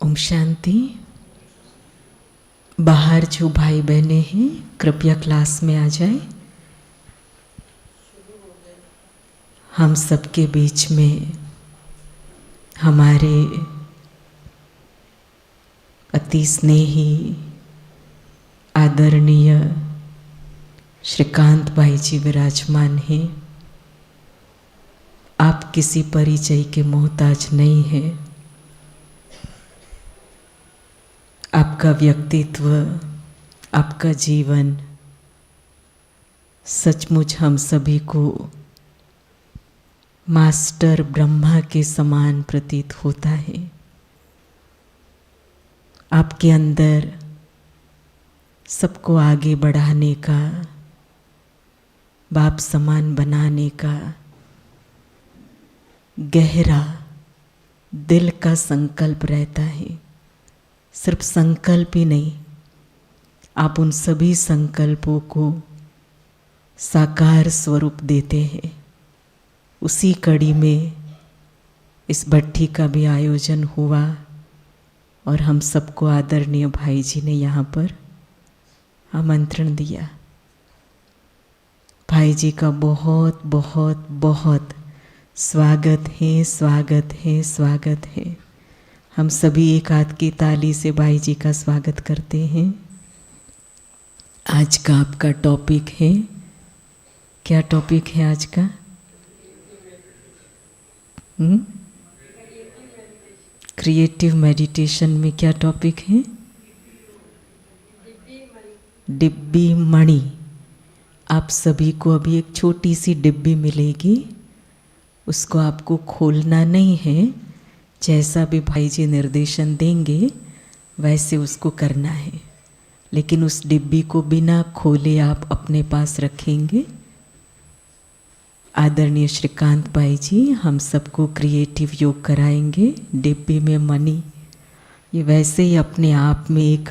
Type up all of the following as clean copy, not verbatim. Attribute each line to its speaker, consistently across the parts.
Speaker 1: ओम शांति। बाहर जो भाई बहने हैं कृपया क्लास में आ जाए। हम सबके बीच में हमारे अति स्नेही आदरणीय श्रीकांत भाई जी विराजमान हैं। आप किसी परिचय के मोहताज नहीं हैं। आपका व्यक्तित्व, आपका जीवन सचमुच हम सभी को मास्टर ब्रह्मा के समान प्रतीत होता है। आपके अंदर सबको आगे बढ़ाने का, बाप समान बनाने का गहरा दिल का संकल्प रहता है। सिर्फ संकल्प ही नहीं, आप उन सभी संकल्पों को साकार स्वरूप देते हैं। उसी कड़ी में इस भट्ठी का भी आयोजन हुआ और हम सबको आदरणीय भाई जी ने यहाँ पर आमंत्रण दिया। भाई जी का बहुत बहुत बहुत स्वागत है, स्वागत है, स्वागत है। हम सभी एक हाथ की ताली से भाई जी का स्वागत करते हैं। आज का आपका टॉपिक है, क्या टॉपिक है आज का? क्रिएटिव मेडिटेशन में क्या टॉपिक है? डिब्बी मणि। आप सभी को अभी एक छोटी सी डिब्बी मिलेगी, उसको आपको खोलना नहीं है। जैसा भी भाई जी निर्देशन देंगे वैसे उसको करना है, लेकिन उस डिब्बी को बिना खोले आप अपने पास रखेंगे। आदरणीय श्रीकांत भाई जी हम सबको क्रिएटिव योग कराएंगे। डिब्बी में मनी, ये वैसे ही अपने आप में एक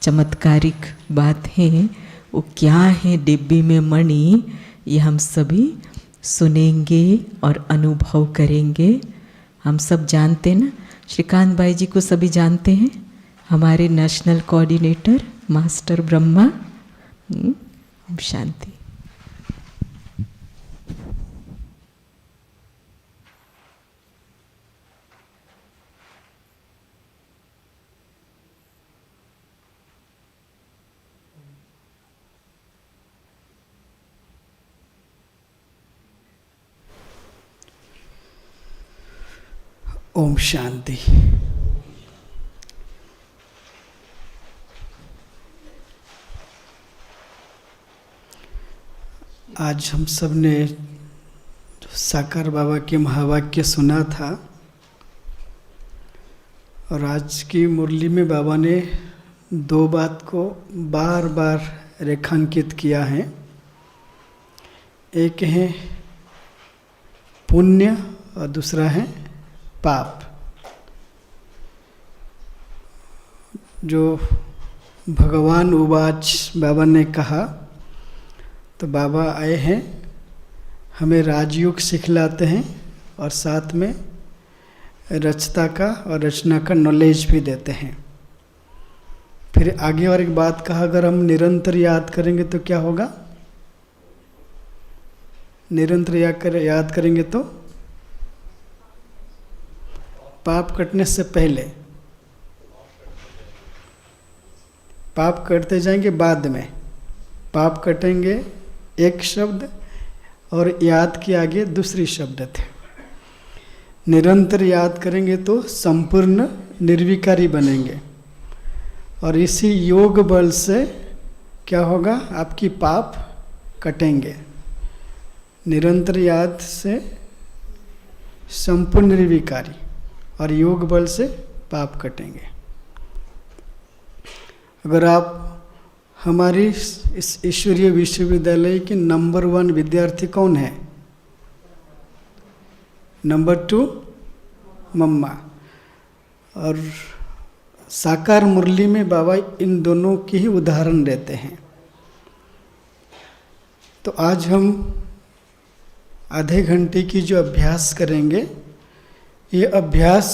Speaker 1: चमत्कारिक बात है। वो क्या है डिब्बी में मणि, ये हम सभी सुनेंगे और अनुभव करेंगे। हम सब जानते हैं ना, श्रीकांत भाई जी को सभी जानते हैं, हमारे नेशनल कोऑर्डिनेटर मास्टर ब्रह्मा। शांति।
Speaker 2: ओम शांति। आज हम सब ने साकार बाबा के महावाक्य सुना था और आज की मुरली में बाबा ने दो बात को बार बार रेखांकित किया है। एक है पुण्य और दूसरा है पाप। जो भगवान उवाच बाबा ने कहा, तो बाबा आए हैं, हमें राजयोग सिखलाते हैं और साथ में रचता का और रचना का नॉलेज भी देते हैं। फिर आगे और एक बात कहा, अगर हम निरंतर याद करेंगे तो क्या होगा? निरंतर याद करेंगे तो पाप कटने से पहले, पाप कटते जाएंगे बाद में, पाप कटेंगे एक शब्द और याद के आगे दूसरी शब्द थे। निरंतर याद करेंगे तो संपूर्ण निर्विकारी बनेंगे और इसी योग बल से क्या होगा? आपकी पाप कटेंगे। निरंतर याद से संपूर्ण निर्विकारी और योग बल से पाप कटेंगे। अगर आप हमारी इस ईश्वरीय विश्वविद्यालय के नंबर 1 विद्यार्थी कौन है? नंबर 2 मम्मा। और साकार मुरली में बाबा इन दोनों के ही उदाहरण देते हैं। तो आज हम आधे घंटे की जो अभ्यास करेंगे, ये अभ्यास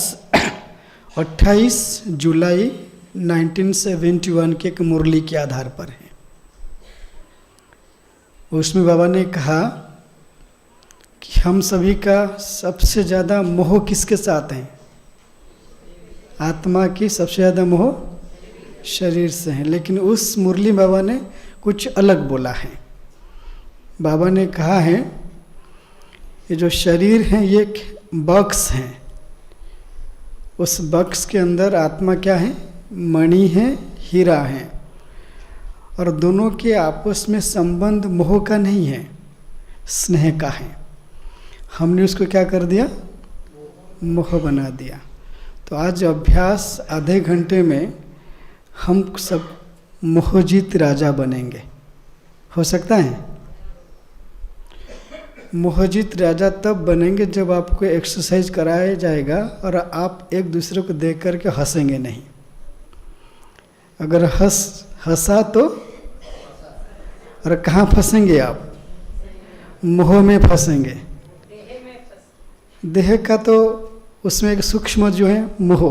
Speaker 2: 28 जुलाई 1971 के एक मुरली के आधार पर है। उसमें बाबा ने कहा कि हम सभी का सबसे ज़्यादा मोह किसके साथ है? आत्मा की सबसे ज़्यादा मोह शरीर से है। लेकिन उस मुरली बाबा ने कुछ अलग बोला है। बाबा ने कहा है ये जो शरीर है ये एक बॉक्स है, उस बॉक्स के अंदर आत्मा क्या है? मणि है, हीरा है, और दोनों के आपस में संबंध मोह का नहीं है, स्नेह का है। हमने उसको क्या कर दिया? मोह बना दिया। तो आज अभ्यास आधे घंटे में हम सब मोहजीत राजा बनेंगे। हो सकता है? मोहजीत राजा तब बनेंगे जब आपको एक्सरसाइज कराया जाएगा और आप एक दूसरे को देख करके हंसेंगे नहीं। अगर हंसा तो, और कहाँ फंसेंगे आप? मोह में फंसेंगे। देह का तो उसमें एक सूक्ष्म जो है मोह,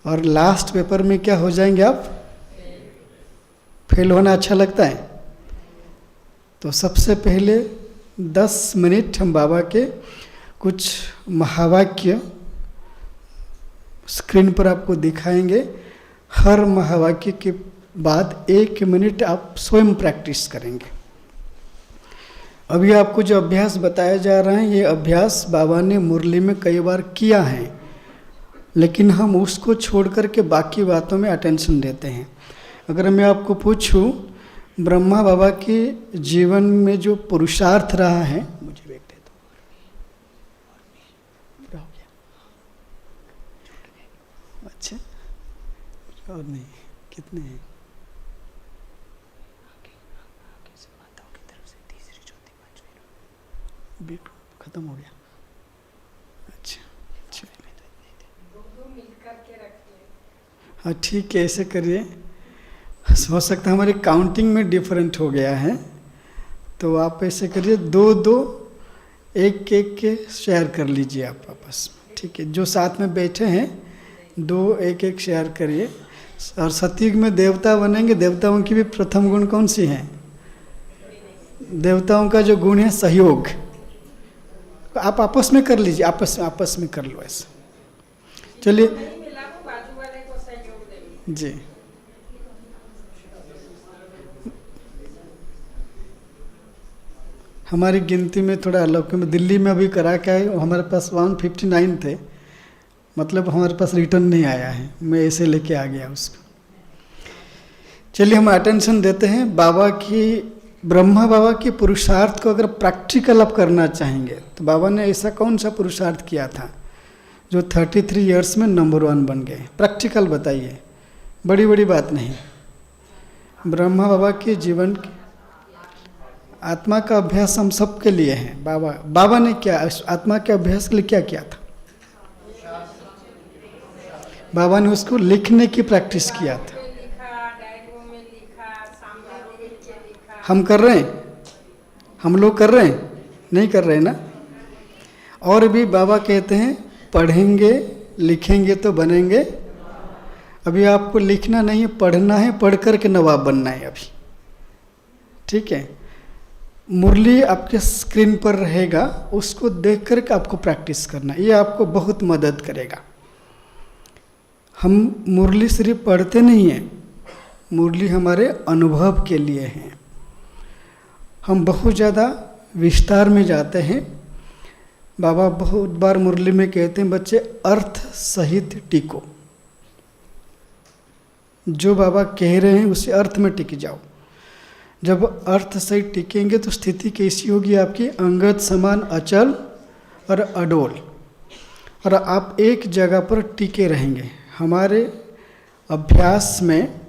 Speaker 2: और लास्ट पेपर में क्या हो जाएंगे आप? फेल होना अच्छा लगता है? तो सबसे पहले 10 मिनट हम बाबा के कुछ महावाक्य स्क्रीन पर आपको दिखाएंगे। हर महावाक्य के बाद 1 मिनट आप स्वयं प्रैक्टिस करेंगे। अभी आपको जो अभ्यास बताया जा रहा है, ये अभ्यास बाबा ने मुरली में कई बार किया है, लेकिन हम उसको छोड़ करके बाकी बातों में अटेंशन देते हैं। अगर मैं आपको पूछूं ब्रह्मा बाबा के जीवन में जो पुरुषार्थ रहा है, मुझे वेट दे दो। हो गया? अच्छा, और नहीं, कितने हैं? बीट खत्म हो गया। अच्छा, हाँ ठीक है, ऐसे करिए। हो सकता है हमारी काउंटिंग में डिफरेंट हो गया है, तो आप ऐसे करिए 2-2 1-1 के शेयर कर लीजिए आप आपस में, ठीक है? जो साथ में बैठे हैं 2 1-1 शेयर करिए। और सतयुग में देवता बनेंगे। देवताओं की भी प्रथम गुण कौन सी है? देवताओं का जो गुण है सहयोग। आप आपस में कर लीजिए, आपस में कर लो ऐसा। चलिए जी। हमारी गिनती में थोड़ा अलग है। दिल्ली में अभी करा के आए, हमारे पास 159 थे, मतलब हमारे पास रिटर्न नहीं आया है, मैं ऐसे लेके आ गया उसको। चलिए हम अटेंशन देते हैं बाबा की, ब्रह्मा बाबा के पुरुषार्थ को अगर प्रैक्टिकल आप करना चाहेंगे तो बाबा ने ऐसा कौन सा पुरुषार्थ किया था जो 33 इयर्स में नंबर 1 बन गए? प्रैक्टिकल बताइए, बड़ी बड़ी बात नहीं। ब्रह्मा बाबा के जीवन की आत्मा का अभ्यास हम सबके लिए है। बाबा ने क्या आत्मा के अभ्यास के लिए क्या किया था? बाबा ने उसको लिखने की प्रैक्टिस किया था। हम कर रहे हैं? हम लोग कर रहे हैं? नहीं कर रहे ना? और भी बाबा कहते हैं पढ़ेंगे लिखेंगे तो बनेंगे। अभी आपको लिखना नहीं है, पढ़ना है, पढ़ कर के नवाब बनना है अभी, ठीक है? मुरली आपके स्क्रीन पर रहेगा, उसको देख कर के आपको प्रैक्टिस करना, ये आपको बहुत मदद करेगा। हम मुरली सिर्फ पढ़ते नहीं हैं, मुरली हमारे अनुभव के लिए है। हम बहुत ज़्यादा विस्तार में जाते हैं। बाबा बहुत बार मुरली में कहते हैं बच्चे अर्थ सहित टिको। जो बाबा कह रहे हैं उसी अर्थ में टिक जाओ। जब अर्थ सहित टिकेंगे तो स्थिति कैसी होगी आपकी? अंगद समान अचल और अडोल, और आप एक जगह पर टिके रहेंगे। हमारे अभ्यास में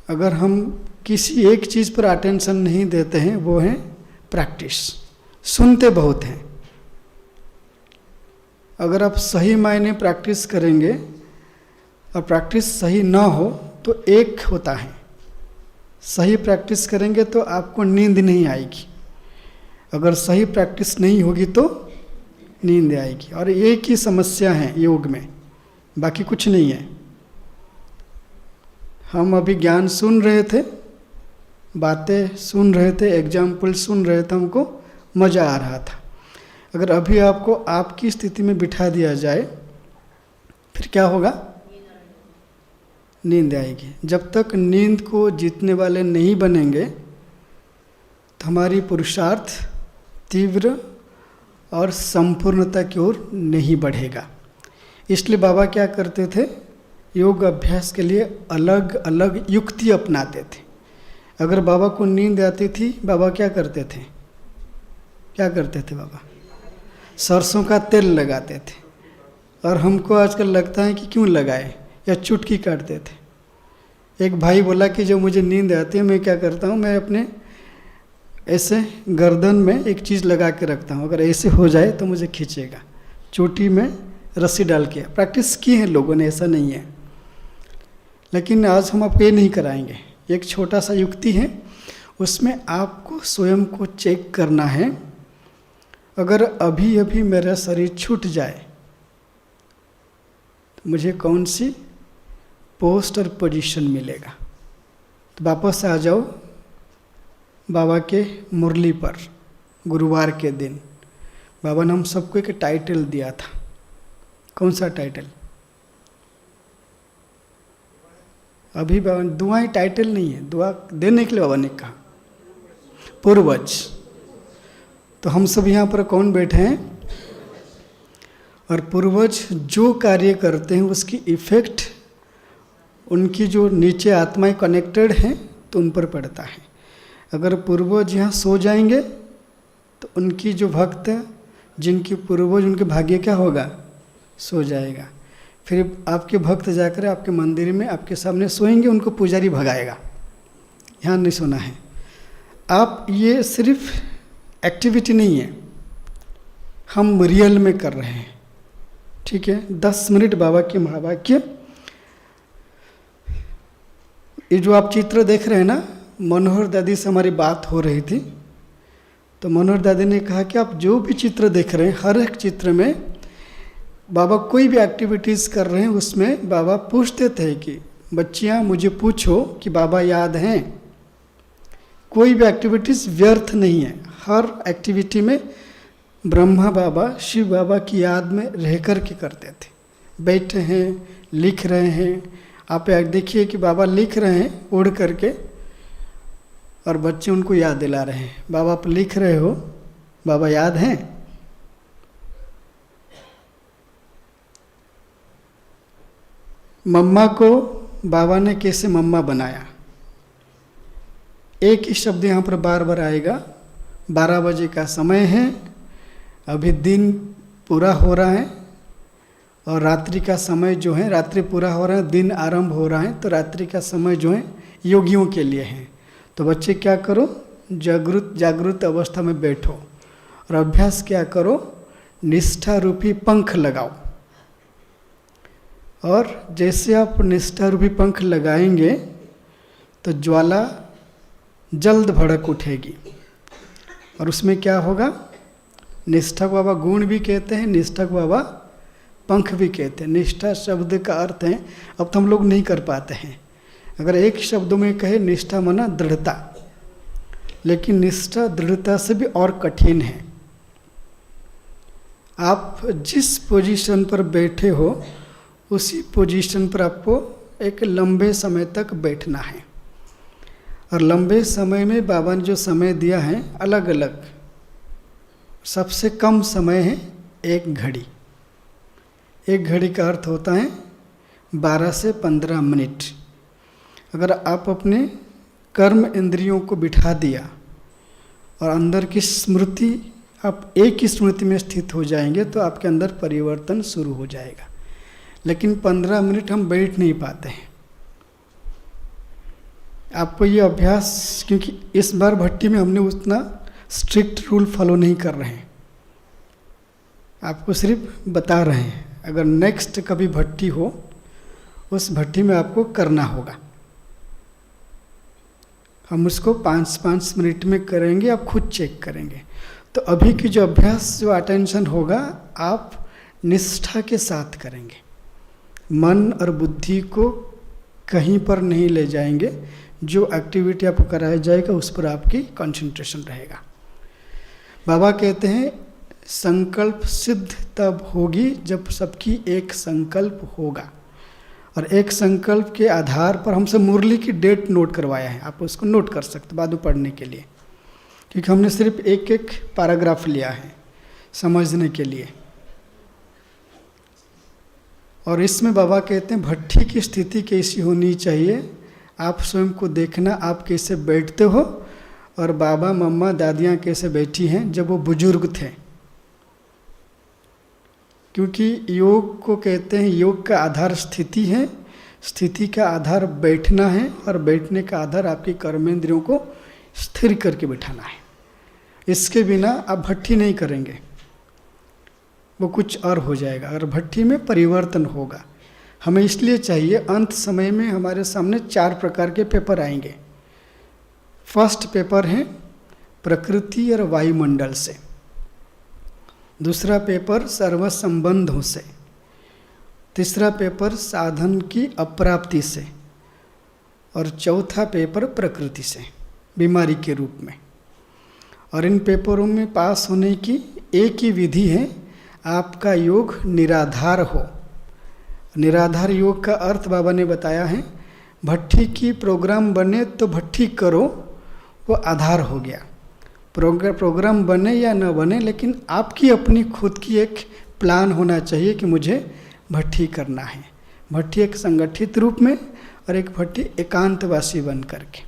Speaker 2: अगर हम किसी एक चीज़ पर अटेंशन नहीं देते हैं, वो है प्रैक्टिस। सुनते बहुत हैं, अगर आप सही मायने प्रैक्टिस करेंगे और प्रैक्टिस सही ना हो तो एक होता है, सही प्रैक्टिस करेंगे तो आपको नींद नहीं आएगी, अगर सही प्रैक्टिस नहीं होगी तो नींद आएगी। और एक ही समस्या है योग में, बाकी कुछ नहीं है। हम अभी ज्ञान सुन रहे थे, बातें सुन रहे थे, एग्जाम्पल सुन रहे थे, हमको मज़ा आ रहा था। अगर अभी आपको आपकी स्थिति में बिठा दिया जाए फिर क्या होगा? नींद आएगी। जब तक नींद को जीतने वाले नहीं बनेंगे तो हमारी पुरुषार्थ तीव्र और संपूर्णता की ओर नहीं बढ़ेगा। इसलिए बाबा क्या करते थे? योग अभ्यास के लिए अलग अलग युक्ति अपनाते थे। अगर बाबा को नींद आती थी, बाबा क्या करते थे? क्या करते थे बाबा? सरसों का तेल लगाते थे। और हमको आजकल लगता है कि क्यों लगाए, या चुटकी काटते थे। एक भाई बोला कि जब मुझे नींद आती है मैं क्या करता हूँ, मैं अपने ऐसे गर्दन में एक चीज़ लगा के रखता हूँ, अगर ऐसे हो जाए तो मुझे खींचेगा। चोटी में रस्सी डाल के प्रैक्टिस की है लोगों ने, ऐसा नहीं है। लेकिन आज हम आपको ये नहीं कराएंगे। एक छोटा सा युक्ति है, उसमें आपको स्वयं को चेक करना है। अगर अभी अभी मेरा शरीर छूट जाए तो मुझे कौन सी पोस्ट और पोजीशन मिलेगा। तो वापस आ जाओ बाबा के मुरली पर। गुरुवार के दिन बाबा ने हम सबको एक टाइटल दिया था। कौन सा टाइटल? अभी बाबा दुआएं टाइटल नहीं है, दुआ देने के लिए बाबा ने कहा पूर्वज। तो हम सब यहाँ पर कौन बैठे हैं? और पूर्वज जो कार्य करते हैं उसकी इफेक्ट उनकी जो नीचे आत्माएं कनेक्टेड हैं तो उन पर पड़ता है। अगर पूर्वज यहाँ सो जाएंगे तो उनकी जो भक्त है, जिनकी पूर्वज, उनके भाग्य क्या होगा? सो जाएगा। फिर आपके भक्त जाकर आपके मंदिर में आपके सामने सोएंगे, उनको पुजारी भगाएगा। यहाँ नहीं सोना है। आप ये सिर्फ एक्टिविटी नहीं है, हम रियल में कर रहे हैं। ठीक है, 10 मिनट बाबा के महावाक्य। ये जो आप चित्र देख रहे हैं ना, मनोहर दादी से हमारी बात हो रही थी, तो मनोहर दादी ने कहा कि आप जो भी चित्र देख रहे हैं, हर एक चित्र में बाबा कोई भी एक्टिविटीज़ कर रहे हैं उसमें बाबा पूछते थे कि बच्चियाँ मुझे पूछो कि बाबा याद हैं। कोई भी एक्टिविटीज़ व्यर्थ नहीं है। हर एक्टिविटी में ब्रह्मा बाबा, शिव बाबा की याद में रह कर के करते थे। बैठे हैं, लिख रहे हैं। आप देखिए कि बाबा लिख रहे हैं उड़ करके और बच्चे उनको याद दिला रहे हैं। बाबा आप लिख रहे हो, बाबा याद हैं? मम्मा को बाबा ने कैसे मम्मा बनाया, एक ही शब्द यहाँ पर बार बार आएगा। 12 बजे का समय है, अभी दिन पूरा हो रहा है और रात्रि का समय जो है, रात्रि पूरा हो रहा है, दिन आरंभ हो रहा है, तो रात्रि का समय जो है योगियों के लिए है। तो बच्चे क्या करो, जागृत अवस्था में बैठो और अभ्यास क्या करो, निष्ठा रूपी पंख लगाओ। और जैसे आप निष्ठा रूपी पंख लगाएंगे तो ज्वाला जल्द भड़क उठेगी। और उसमें क्या होगा, निष्ठा को बाबा गुण भी कहते हैं, निष्ठा को बाबा पंख भी कहते हैं। निष्ठा शब्द का अर्थ है, अब तो हम लोग नहीं कर पाते हैं। अगर एक शब्द में कहे निष्ठा माना दृढ़ता, लेकिन निष्ठा दृढ़ता से भी और कठिन है। आप जिस पोजीशन पर बैठे हो उसी पोजीशन पर आपको एक लंबे समय तक बैठना है। और लंबे समय में बाबा ने जो समय दिया है अलग अलग, सबसे कम समय है 1 घड़ी। 1 घड़ी का अर्थ होता है 12 से 15 मिनट। अगर आप अपने कर्म इंद्रियों को बिठा दिया और अंदर की स्मृति, आप एक ही स्मृति में स्थित हो जाएंगे तो आपके अंदर परिवर्तन शुरू हो जाएगा। लेकिन 15 मिनट हम बैठ नहीं पाते हैं। आपको ये अभ्यास, क्योंकि इस बार भट्टी में हमने उतना स्ट्रिक्ट रूल फॉलो नहीं कर रहे हैं, आपको सिर्फ बता रहे हैं। अगर नेक्स्ट कभी भट्टी हो, उस भट्टी में आपको करना होगा। हम उसको 5-5 मिनट में करेंगे, आप खुद चेक करेंगे। तो अभी की जो अभ्यास, जो अटेंशन होगा, आप निष्ठा के साथ करेंगे। मन और बुद्धि को कहीं पर नहीं ले जाएंगे। जो एक्टिविटी आपको कराया जाएगा उस पर आपकी कंसंट्रेशन रहेगा। बाबा कहते हैं संकल्प सिद्ध तब होगी जब सबकी एक संकल्प होगा। और एक संकल्प के आधार पर हमसे मुरली की डेट नोट करवाया है, आप उसको नोट कर सकते बाद में पढ़ने के लिए, क्योंकि हमने सिर्फ एक एक पैराग्राफ लिया है समझने के लिए। और इसमें बाबा कहते हैं भट्ठी की स्थिति कैसी होनी चाहिए, आप स्वयं को देखना, आप कैसे बैठते हो और बाबा मम्मा दादियाँ कैसे बैठी हैं जब वो बुजुर्ग थे। क्योंकि योग को कहते हैं योग का आधार स्थिति है, स्थिति का आधार बैठना है और बैठने का आधार आपकी कर्मेंद्रियों को स्थिर करके बैठाना है। इसके बिना आप भट्ठी नहीं करेंगे, वो कुछ और हो जाएगा और भट्ठी में परिवर्तन होगा। हमें इसलिए चाहिए, अंत समय में हमारे सामने 4 प्रकार के पेपर आएंगे। फर्स्ट पेपर है प्रकृति और वायुमंडल से, दूसरा पेपर सर्व संबंधों से, तीसरा पेपर साधन की अप्राप्ति से और चौथा पेपर प्रकृति से, बीमारी के रूप में। और इन पेपरों में पास होने की एक ही विधि है, आपका योग निराधार हो। निराधार योग का अर्थ बाबा ने बताया है, भट्ठी की प्रोग्राम बने तो भट्ठी करो, वो आधार हो गया। प्रोग्राम बने या न बने, लेकिन आपकी अपनी खुद की एक प्लान होना चाहिए कि मुझे भट्ठी करना है। भट्ठी एक संगठित रूप में और एक भट्ठी एकांतवासी बन करके।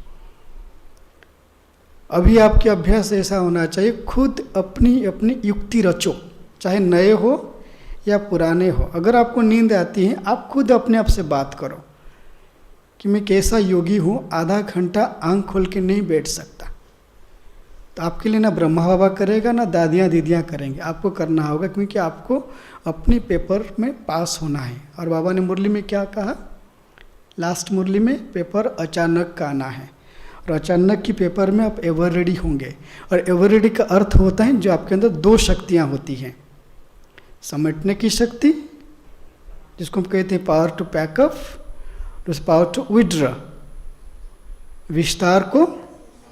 Speaker 2: अभी आपके अभ्यास ऐसा होना चाहिए, खुद अपनी अपनी युक्ति रचो, चाहे नए हो या पुराने हो। अगर आपको नींद आती है, आप खुद अपने आप से बात करो कि मैं कैसा योगी हूँ, आधा घंटा आंख खोल के नहीं बैठ सकता। तो आपके लिए ना ब्रह्मा बाबा करेगा ना दादियाँ दीदियाँ करेंगे, आपको करना होगा, क्योंकि आपको अपनी पेपर में पास होना है। और बाबा ने मुरली में क्या कहा, लास्ट मुरली में पेपर अचानक का आना है, और अचानक की पेपर में आप एवर रेडी होंगे। और एवर रेडी का अर्थ होता है जो आपके अंदर 2 शक्तियाँ होती हैं, समेटने की शक्ति जिसको हम कहते हैं power to pack up, power to withdraw, विस्तार को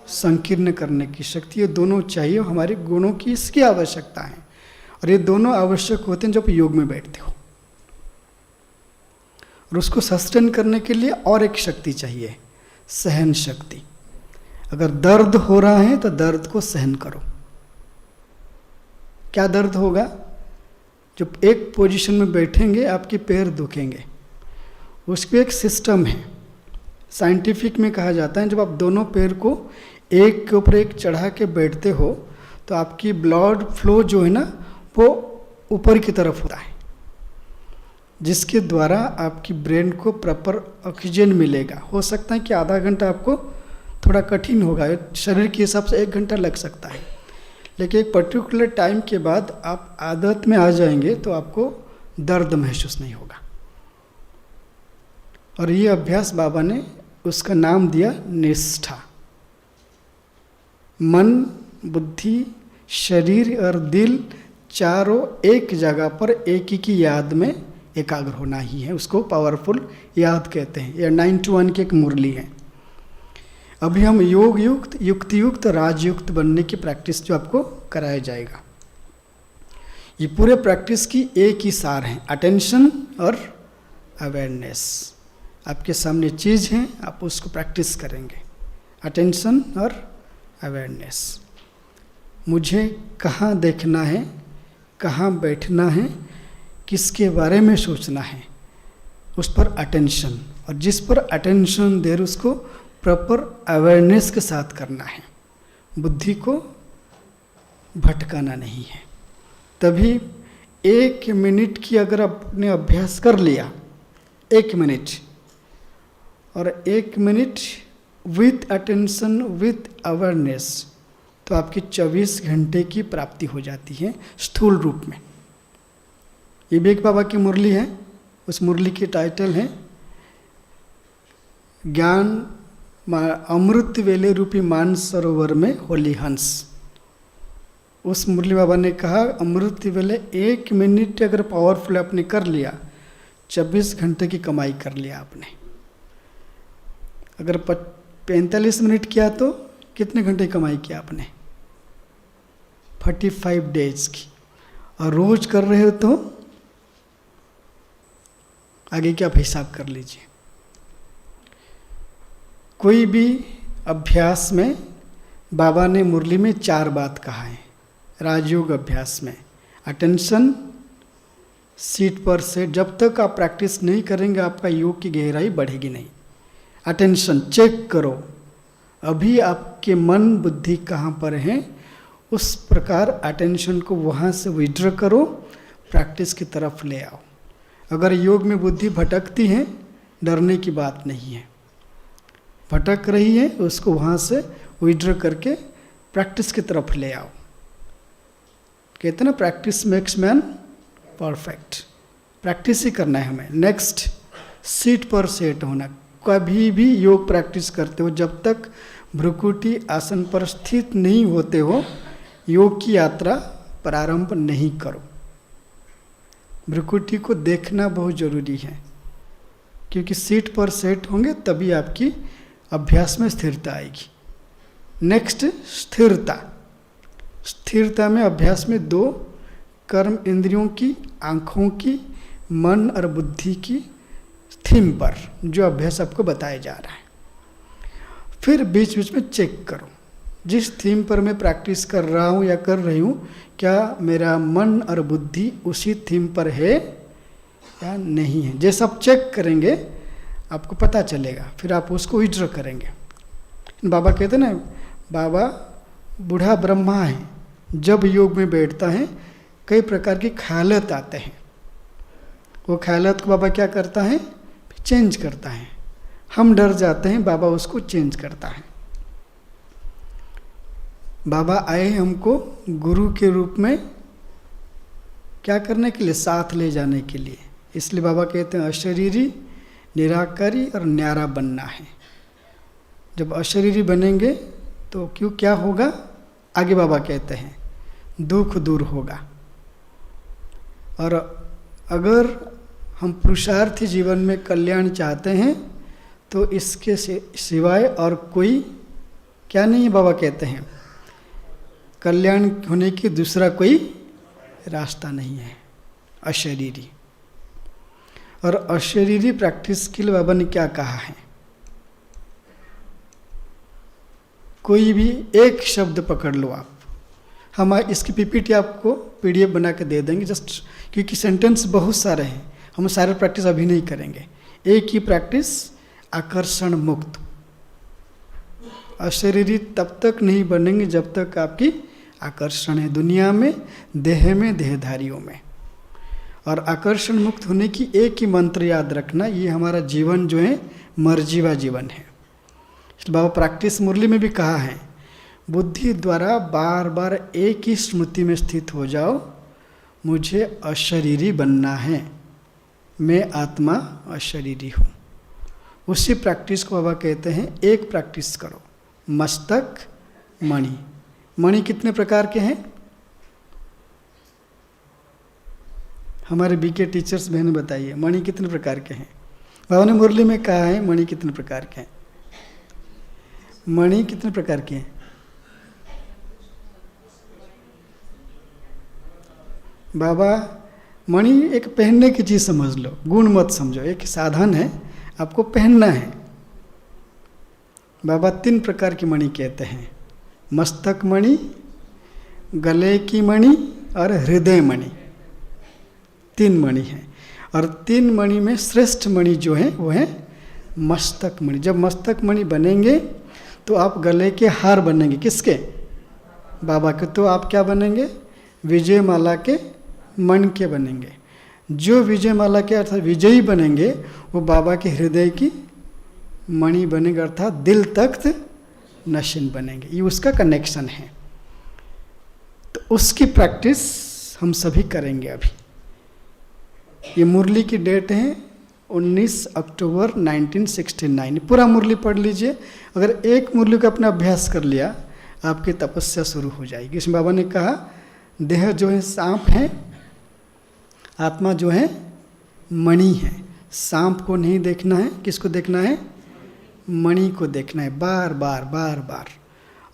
Speaker 2: संकीर्ण करने की शक्ति। ये दोनों चाहिए, हमारे गुणों की इसकी आवश्यकता है। और ये दोनों आवश्यक होते हैं जब योग में बैठते हो। और उसको सस्टेन करने के लिए और एक शक्ति चाहिए, सहन शक्ति। अगर दर्द हो रहा है तो दर्द को सहन करो। क्या दर्द होगा, जब एक पोजीशन में बैठेंगे आपके पैर दुखेंगे, उसके एक सिस्टम है। साइंटिफिक में कहा जाता है, जब आप दोनों पैर को एक के ऊपर एक चढ़ा के बैठते हो तो आपकी ब्लड फ्लो जो है ना वो ऊपर की तरफ होता है, जिसके द्वारा आपकी ब्रेन को प्रॉपर ऑक्सीजन मिलेगा। हो सकता है कि आधा घंटा आपको थोड़ा कठिन होगा, शरीर के हिसाब से 1 घंटा लग सकता है, लेकिन एक पर्टिकुलर टाइम के बाद आप आदत में आ जाएंगे तो आपको दर्द महसूस नहीं होगा। और ये अभ्यास बाबा ने उसका नाम दिया निष्ठा। मन, बुद्धि, शरीर और दिल चारों एक जगह पर एक ही की याद में एकाग्र होना ही है, उसको पावरफुल याद कहते हैं। यह 9 to 1 की एक मुरली है। अभी हम योग युक्त, युक्ति युक्त, राजयुक्त बनने की प्रैक्टिस जो आपको कराया जाएगा। ये पूरे प्रैक्टिस की एक ही सार है, अटेंशन और अवेयरनेस। आपके सामने चीज़ है, आप उसको प्रैक्टिस करेंगे, अटेंशन और अवेयरनेस। मुझे कहाँ देखना है, कहाँ बैठना है, किसके बारे में सोचना है, उस पर अटेंशन। और जिस पर अटेंशन दे उसको प्रॉपर अवेयरनेस के साथ करना है, बुद्धि को भटकाना नहीं है। तभी 1 मिनट की अगर आपने अभ्यास कर लिया, 1 मिनट, और 1 minute with attention with awareness, तो आपकी 24 घंटे की प्राप्ति हो जाती है स्थूल रूप में। ये विवेक बाबा की मुरली है, उस मुरली की टाइटल है ज्ञान अमृत वेले रूपी मान सरोवर में होली हंस। उस मुरली बाबा ने कहा अमृत वेले 1 मिनट अगर पावरफुल आपने कर लिया, 24 घंटे की कमाई कर लिया आपने। अगर 45 मिनट किया तो कितने घंटे कमाई किया आपने? 45 डेज की। और रोज कर रहे हो तो आगे क्या हिसाब कर लीजिए। कोई भी अभ्यास में बाबा ने मुरली में 4 बात कहा है। राजयोग अभ्यास में अटेंशन, सीट पर से, जब तक आप प्रैक्टिस नहीं करेंगे आपका योग की गहराई बढ़ेगी नहीं। अटेंशन चेक करो, अभी आपके मन बुद्धि कहाँ पर है, उस प्रकार अटेंशन को वहाँ से विड्रॉ करो, प्रैक्टिस की तरफ ले आओ। अगर योग में बुद्धि भटकती है, डरने की बात नहीं है। भटक रही है उसको वहाँ से विड्रॉ करके प्रैक्टिस की तरफ ले आओ। कहते हैं ना, practice makes man perfect. Practice ही करना है हमें। नेक्स्ट, सीट पर सेट होना। कभी भी योग प्रैक्टिस करते हो जब तक भ्रुकुटी आसन पर स्थित नहीं होते हो, योग की यात्रा प्रारंभ नहीं करो। भ्रुकुटी को देखना बहुत जरूरी है, क्योंकि सीट पर सेट होंगे तभी आपकी अभ्यास में स्थिरता आएगी। नेक्स्ट, स्थिरता। स्थिरता में अभ्यास में 2 कर्म इंद्रियों की, आँखों की, मन और बुद्धि की थीम पर जो अभ्यास आपको बताया जा रहा है। फिर बीच बीच में चेक करो, जिस थीम पर मैं प्रैक्टिस कर रहा हूँ या कर रही हूँ, क्या मेरा मन और बुद्धि उसी थीम पर है या नहीं है। जैसे आप चेक करेंगे आपको पता चलेगा, फिर आप उसको विड्रॉ करेंगे। बाबा कहते ना, बाबा बूढ़ा ब्रह्मा है, जब योग में बैठता है कई प्रकार की ख्यालत आते हैं। वो ख्यालत को बाबा क्या करता है? चेंज करता है। हम डर जाते हैं, बाबा उसको चेंज करता है। बाबा आए हमको गुरु के रूप में क्या करने के लिए? साथ ले जाने के लिए। इसलिए बाबा कहते हैं अशरीरी, निराकारी और न्यारा बनना है। जब अशरीरी बनेंगे तो क्या होगा? आगे बाबा कहते हैं दुख दूर होगा। और अगर हम पुरुषार्थी जीवन में कल्याण चाहते हैं तो इसके सिवाय और कोई क्या नहीं है। बाबा कहते हैं कल्याण होने की दूसरा कोई रास्ता नहीं है, अशरीरी। और अशरीरी प्रैक्टिस के लिए बाबा ने क्या कहा है? कोई भी एक शब्द पकड़ लो आप। हम इसकी पीपीटी आपको पीडीएफ बना के दे देंगे, जस्ट क्योंकि सेंटेंस बहुत सारे हैं, हम सारे प्रैक्टिस अभी नहीं करेंगे। एक ही प्रैक्टिस, आकर्षण मुक्त। अशरीरी तब तक नहीं बनेंगे जब तक आपकी आकर्षण है दुनिया में, देह में, देहधारियों में। और आकर्षण मुक्त होने की एक ही मंत्र याद रखना, ये हमारा जीवन जो है मर्जीवा जीवन है। बाबा प्रैक्टिस मुरली में भी कहा है, बुद्धि द्वारा बार बार एक ही स्मृति में स्थित हो जाओ, मुझे अशरीरी बनना है, मैं आत्मा अशरीरी हूँ। उसी प्रैक्टिस को बाबा कहते हैं एक प्रैक्टिस करो। मस्तक, मणि। मणि कितने प्रकार के हैं? हमारे बीके टीचर्स बहन बताइए, मणि कितने प्रकार के हैं? बाबा ने मुरली में कहा है मणि कितने प्रकार के हैं? मणि कितने प्रकार के हैं? बाबा मणि एक पहनने की चीज़ समझ लो, गुण मत समझो, एक साधन है, आपको पहनना है। बाबा 3 प्रकार की मणि कहते हैं, मस्तक मणि, गले की मणि और हृदय मणि। 3 मणि हैं। और 3 मणि में श्रेष्ठ मणि जो है वो है मस्तक मणि। जब मस्तक मणि बनेंगे तो आप गले के हार बनेंगे। किसके? बाबा के। तो आप क्या बनेंगे? विजय माला के मन के बनेंगे। जो विजय माला के अर्थात विजयी बनेंगे वो बाबा के हृदय की मणि बनेंगे, अर्थात दिल तख्त नशीन बनेंगे। ये उसका कनेक्शन है। तो उसकी प्रैक्टिस हम सभी करेंगे। अभी ये मुरली की डेट है 19 अक्टूबर 1969। पूरा मुरली पढ़ लीजिए। अगर एक मुरली का अपना अभ्यास कर लिया आपकी तपस्या शुरू हो जाएगी। इसमें बाबा ने कहा देह जो है सांप है, आत्मा जो है मणि है। सांप को नहीं देखना है, किसको देखना है? मणि को देखना है, बार बार बार बार।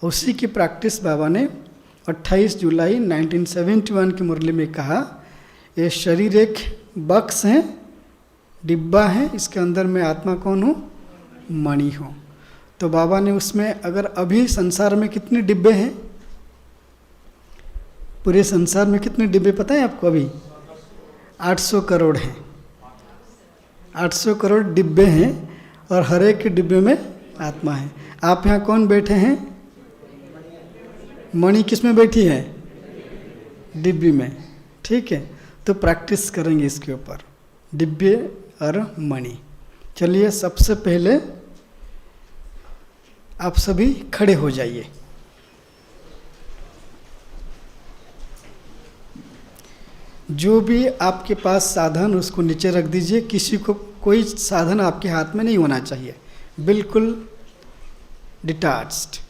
Speaker 2: उसी की प्रैक्टिस बाबा ने 28 जुलाई 1971 की मुरली में कहा, ये शरीर एक बक्स है, डिब्बा है, इसके अंदर मैं आत्मा कौन हूँ? मणि हूँ। तो बाबा ने उसमें, अगर अभी संसार में कितने डिब्बे हैं, पूरे संसार में कितने डिब्बे पता है आपको? अभी 800 करोड़ हैं। 800 करोड़ डिब्बे हैं और हर एक के डिब्बे में आत्मा है। आप यहाँ कौन बैठे हैं? मणि किस में बैठी है? डिब्बी में। ठीक है, तो प्रैक्टिस करेंगे इसके ऊपर, डिब्बे और मणि। चलिए, सबसे पहले आप सभी खड़े हो जाइए। जो भी आपके पास साधन उसको नीचे रख दीजिए। किसी को कोई साधन आपके हाथ में नहीं होना चाहिए, बिल्कुल डिटैच्ड।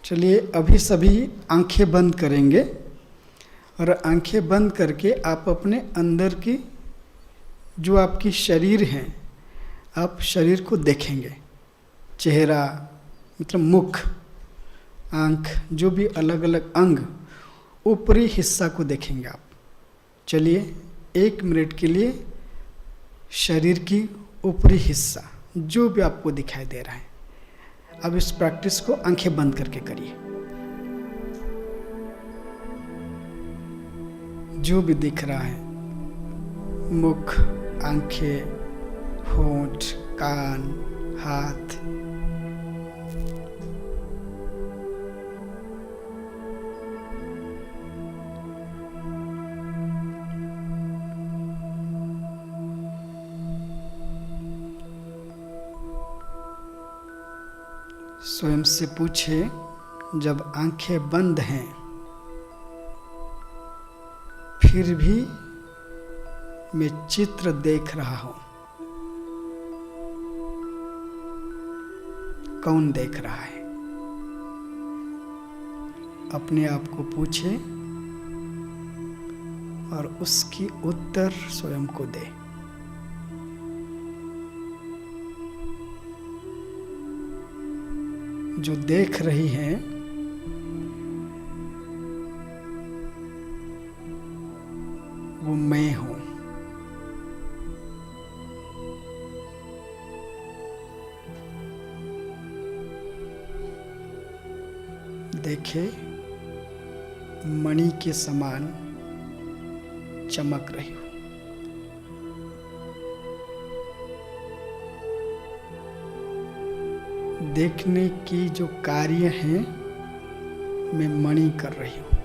Speaker 2: चलिए, अभी सभी आंखें बंद करेंगे और आंखें बंद करके आप अपने अंदर की जो आपकी शरीर है, आप शरीर को देखेंगे। चेहरा मतलब मुख, आंख, जो भी अलग अलग अंग, ऊपरी हिस्सा को देखेंगे आप। चलिए, 1 मिनट के लिए शरीर की ऊपरी हिस्सा जो भी आपको दिखाई दे रहा है, अब इस प्रैक्टिस को आंखें बंद करके करिए। जो भी दिख रहा है, मुख, आंखें, होंठ, कान, हाथ, स्वयं से पूछे, जब आंखें बंद हैं फिर भी मैं चित्र देख रहा हूं, कौन देख रहा है? अपने आप को पूछे और उसकी उत्तर स्वयं को दे। जो देख रही है वो मैं हूं। देखे, मणि के समान चमक रही हूं। देखने की जो कार्य है मैं मणि कर रही हूं।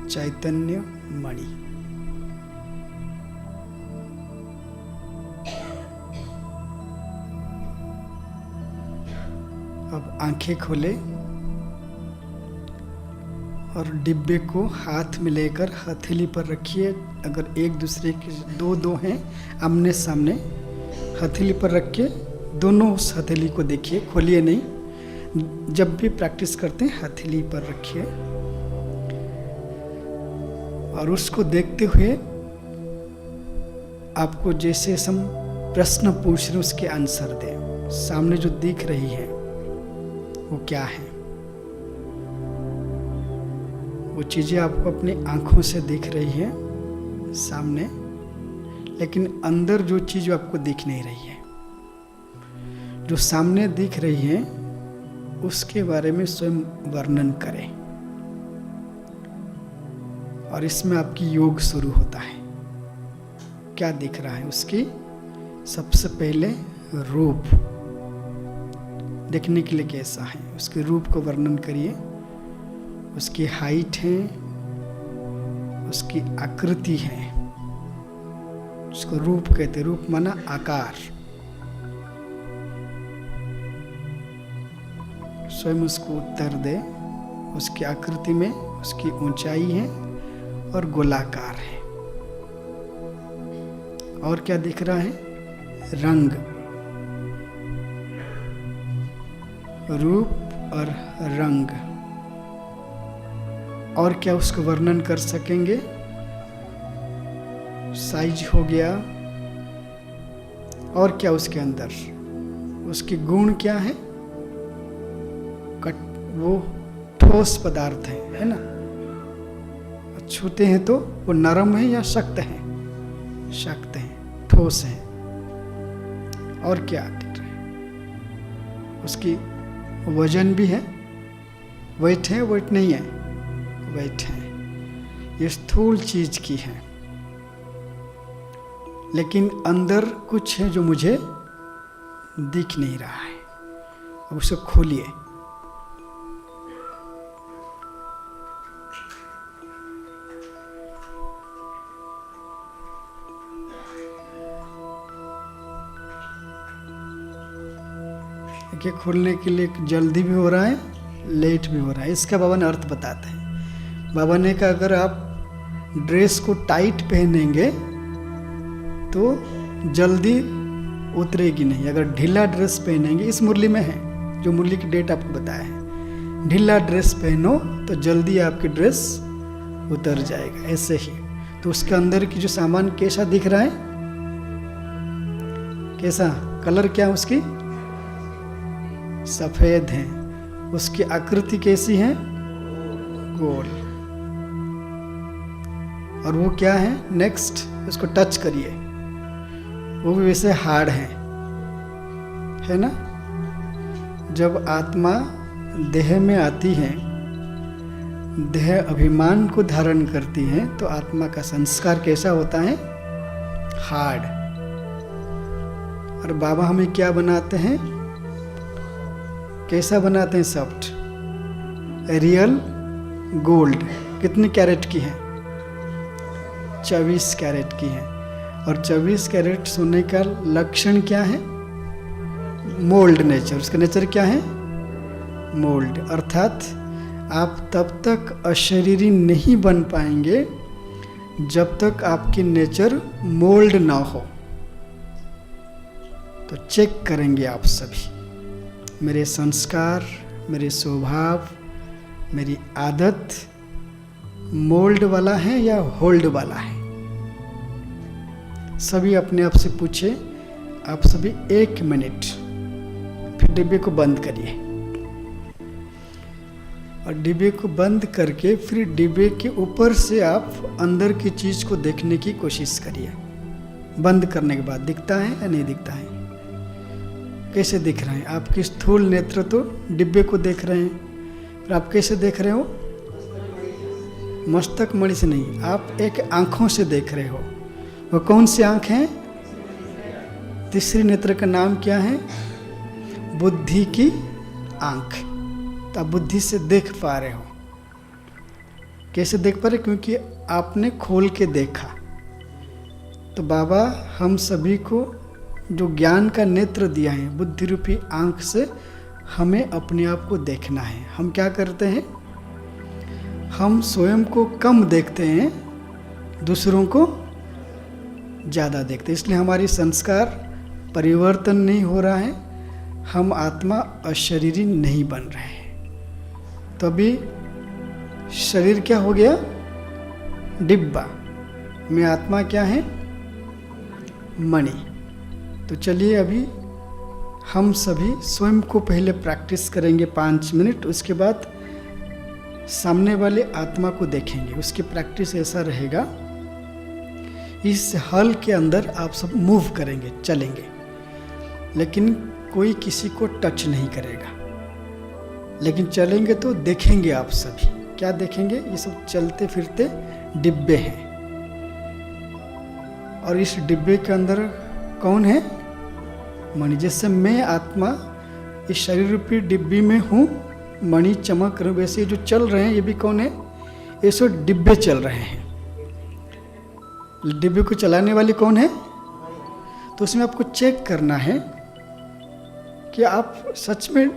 Speaker 2: चैतन्य मणि। अब आंखें खोले और डिब्बे को हाथ में लेकर हथेली पर रखिए। अगर एक दूसरे के दो हैं आमने सामने, हथेली पर रख के दोनों उस हथेली को देखिए, खोलिए नहीं। जब भी प्रैक्टिस करते हैं हथेली पर रखिए और उसको देखते हुए आपको जैसे हम प्रश्न पूछ रहे उसके आंसर दें। सामने जो दिख रही है वो क्या है? वो चीज़ें आपको अपनी आंखों से दिख रही है सामने, लेकिन अंदर जो चीज़ आपको दिख नहीं रही है, जो सामने दिख रही है उसके बारे में स्वयं वर्णन करें। और इसमें आपकी योग शुरू होता है। क्या दिख रहा है? उसकी सबसे पहले रूप, देखने के लिए कैसा है उसके रूप को वर्णन करिए। उसकी हाइट है, उसकी आकृति है, उसको रूप कहते। रूप माना आकार। स्वयं उसको उत्तर दे। उसकी आकृति में उसकी ऊंचाई है और गोलाकार है। और क्या दिख रहा है? रंग, रूप और रंग। और क्या उसका वर्णन कर सकेंगे? साइज हो गया। और क्या उसके अंदर? उसके गुण क्या है? वो ठोस पदार्थ है ना? छूते हैं तो वो नरम है या शक्त है? शक्त है, ठोस है। और क्या दिख रहा है? उसकी वजन भी है, वेट है, वेट नहीं है, वेट है। ये स्थूल चीज की है, लेकिन अंदर कुछ है जो मुझे दिख नहीं रहा है। अब उसे खोलिए। देखिए, खोलने के लिए जल्दी भी हो रहा है, लेट भी हो रहा है। इसका बाबा ने अर्थ बताते हैं। बाबा ने कहा अगर आप ड्रेस को टाइट पहनेंगे तो जल्दी उतरेगी नहीं। अगर ढीला ड्रेस पहनेंगे, इस मुरली में है, जो मुरली की डेट आपको बताया है, ढीला ड्रेस पहनो तो जल्दी आपकी ड्रेस उतर जाएगा। ऐसे ही तो उसके अंदर की जो सामान कैसा दिख रहा है? कैसा कलर? क्या उसकी? सफेद है। उसकी आकृति कैसी है? गोल। और वो क्या है? नेक्स्ट उसको टच करिए, वो भी वैसे हार्ड है ना? जब आत्मा देह में आती है, देह अभिमान को धारण करती है, तो आत्मा का संस्कार कैसा होता है? हार्ड। और बाबा हमें क्या बनाते हैं? कैसा बनाते हैं? Soft, real gold. कितने कैरेट की है? 24 कैरेट की है। और 24 कैरेट सोने का लक्षण क्या है? Mould nature. उसका नेचर क्या है? मोल्ड। अर्थात आप तब तक अशरीरी नहीं बन पाएंगे जब तक आपकी नेचर मोल्ड ना हो। तो चेक करेंगे आप सभी, मेरे संस्कार, मेरे स्वभाव, मेरी आदत मोल्ड वाला है या होल्ड वाला है? सभी अपने आप से पूछे। आप सभी 1 मिनट, फिर डिब्बे को बंद करिए। और डिब्बे को बंद करके फिर डिब्बे के ऊपर से आप अंदर की चीज को देखने की कोशिश करिए। बंद करने के बाद दिखता है या नहीं दिखता है? कैसे दिख रहे हैं? आपकी स्थूल नेत्र तो डिब्बे को देख रहे हैं, फिर आप कैसे देख रहे हो? मस्तक मणि से नहीं, आप एक आंखों से देख रहे हो। वो कौन सी आंख है? तीसरी नेत्र का नाम क्या है? बुद्धि की आंख। तो आप बुद्धि से देख पा रहे हो। कैसे देख पा रहे? क्योंकि आपने खोल के देखा। तो बाबा हम सभी को जो ज्ञान का नेत्र दिया है, बुद्धि रूपी आंख से हमें अपने आप को देखना है। हम क्या करते हैं? हम स्वयं को कम देखते हैं, दूसरों को ज़्यादा देखते हैं। इसलिए हमारी संस्कार परिवर्तन नहीं हो रहा है, हम आत्मा अशरीरी नहीं बन रहे हैं। तो अभी शरीर क्या हो गया? डिब्बा में आत्मा क्या है? मणि। तो चलिए अभी हम सभी स्वयं को पहले प्रैक्टिस करेंगे 5 मिनट, उसके बाद सामने वाले आत्मा को देखेंगे। उसकी प्रैक्टिस ऐसा रहेगा, इस हॉल के अंदर आप सब मूव करेंगे, चलेंगे, लेकिन कोई किसी को टच नहीं करेगा। लेकिन चलेंगे तो देखेंगे आप सभी। क्या देखेंगे? ये सब चलते फिरते डिब्बे हैं, और इस डिब्बे के अंदर कौन है? मणि। जैसे मैं आत्मा इस शरीर रूपी डिब्बी में हूँ, मणि चमक रहे, वैसे जो चल रहे हैं ये भी कौन है? ये सब डिब्बे चल रहे हैं। डिब्बे को चलाने वाली कौन है? तो उसमें आपको चेक करना है कि आप सच में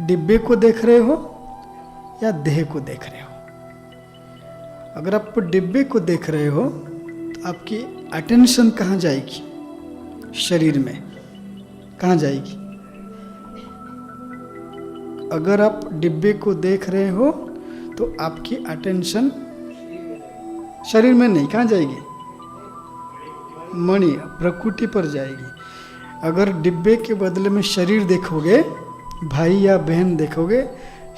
Speaker 2: डिब्बे को देख रहे हो या देह को देख रहे हो। अगर आप डिब्बे को देख रहे हो तो आपकी अटेंशन कहाँ जाएगी? शरीर में कहाँ जाएगी? अगर आप डिब्बे को देख रहे हो तो आपकी अटेंशन शरीर में नहीं, कहाँ जाएगी? मणि प्रकृति पर जाएगी। अगर डिब्बे के बदले में शरीर देखोगे, भाई या बहन देखोगे,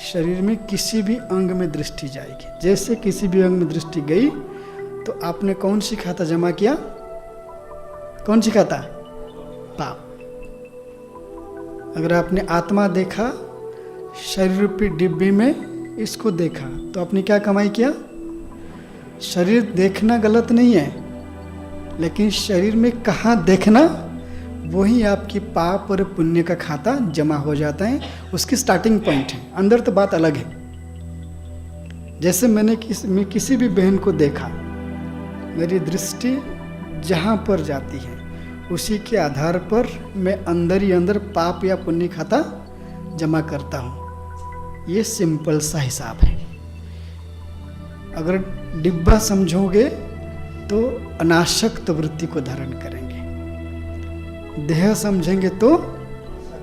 Speaker 2: शरीर में किसी भी अंग में दृष्टि जाएगी। जैसे किसी भी अंग में दृष्टि गई तो आपने कौन सी खाता जमा किया? कौन सी खाता? पाप। अगर आपने आत्मा देखा शरीर रूपी डिब्बे में, इसको देखा, तो आपने क्या कमाई किया? शरीर देखना गलत नहीं है, लेकिन शरीर में कहाँ देखना, वही आपकी पाप और पुण्य का खाता जमा हो जाता है। उसकी स्टार्टिंग पॉइंट है, अंदर तो बात अलग है। जैसे मैंने किसी भी बहन को देखा, मेरी दृष्टि जहाँ पर जाती है उसी के आधार पर मैं अंदर ही अंदर पाप या पुण्य खाता जमा करता हूँ। ये सिंपल सा हिसाब है। अगर डिब्बा समझोगे तो अनासक्त वृत्ति को धारण करेंगे, देह समझेंगे तो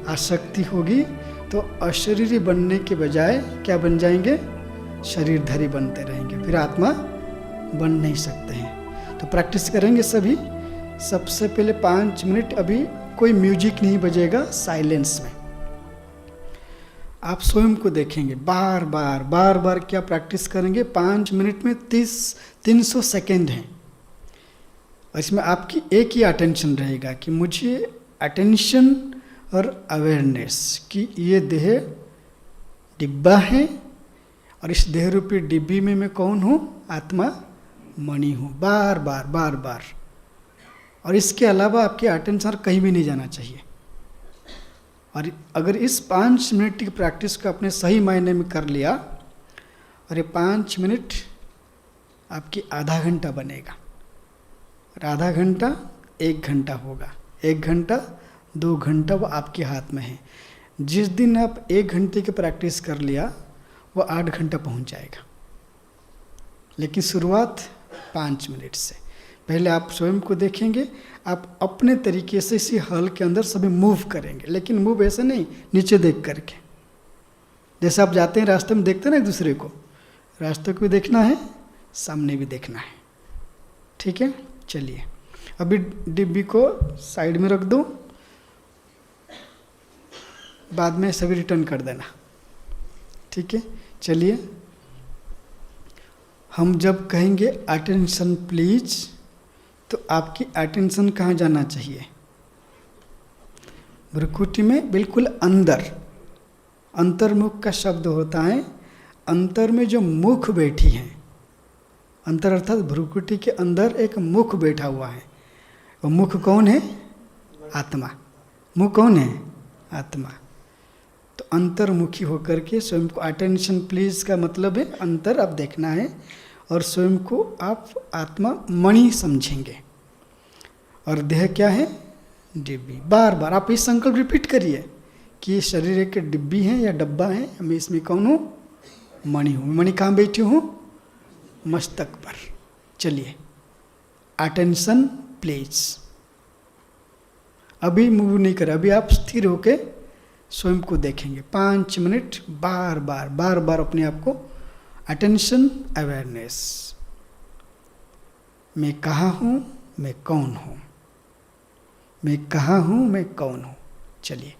Speaker 2: आसक्ति होगी, तो अशरीरी बनने के बजाय क्या बन जाएंगे? शरीरधारी बनते रहेंगे, फिर आत्मा बन नहीं सकते हैं। तो प्रैक्टिस करेंगे सभी। सबसे पहले 5 मिनट, अभी कोई म्यूजिक नहीं बजेगा, साइलेंस में आप स्वयं को देखेंगे। बार बार क्या प्रैक्टिस करेंगे? 5 मिनट में 300 सेकेंड हैं, और इसमें आपकी एक ही अटेंशन रहेगा कि मुझे अटेंशन और अवेयरनेस कि ये देह डिब्बा है और इस देह रूपी डिब्बी में मैं कौन हूँ? आत्मा मणि हूँ। बार बार। और इसके अलावा आपकी अटेंशन कहीं भी नहीं जाना चाहिए। और अगर इस 5 मिनट की प्रैक्टिस को आपने सही मायने में कर लिया, और ये 5 मिनट आपकी आधा घंटा बनेगा, और आधा घंटा 1 घंटा होगा, 1 घंटा 2 घंटा, वो आपके हाथ में है। जिस दिन आप 1 घंटे की प्रैक्टिस कर लिया, वो 8 घंटा पहुंच जाएगा। लेकिन शुरुआत 5 मिनट से। पहले आप स्वयं को देखेंगे, आप अपने तरीके से इसी हॉल के अंदर सभी मूव करेंगे, लेकिन मूव ऐसे नहीं नीचे देख करके। जैसे आप जाते हैं रास्ते में, देखते हैं ना एक दूसरे को, रास्ते को भी देखना है, सामने भी देखना है। ठीक है, चलिए अभी डिब्बी को साइड में रख दो, बाद में सभी रिटर्न कर देना। ठीक है, चलिए हम जब कहेंगे अटेंशन प्लीज, तो आपकी अटेंशन कहाँ जाना चाहिए? भ्रुकुटी में बिल्कुल अंदर। अंतर्मुख का शब्द होता है, अंतर में जो मुख बैठी है, अंतर अर्थात भ्रुकुटी के अंदर एक मुख बैठा हुआ है। वो मुख कौन है? आत्मा। मुख कौन है? आत्मा। तो अंतर्मुखी होकर के स्वयं को, अटेंशन प्लीज का मतलब है अंतर आप देखना है, और स्वयं को आप आत्मा मणि समझेंगे, और देह क्या है? डिब्बी। बार बार आप इस संकल्प रिपीट करिए कि शरीर एक डिब्बी है या डब्बा है, मैं इसमें कौन हूँ? मणि हूँ। मणि कहाँ बैठी हूँ? मस्तक पर। चलिए अटेंशन प्लीज। अभी मूव नहीं करें, अभी आप स्थिर होके स्वयं को देखेंगे। 5 मिनट बार बार अपने आप को अटेंशन अवेयरनेस। मैं कहाँ हूँ? मैं कौन हूँ? मैं कहाँ हूँ? मैं कौन हूँ? चलिए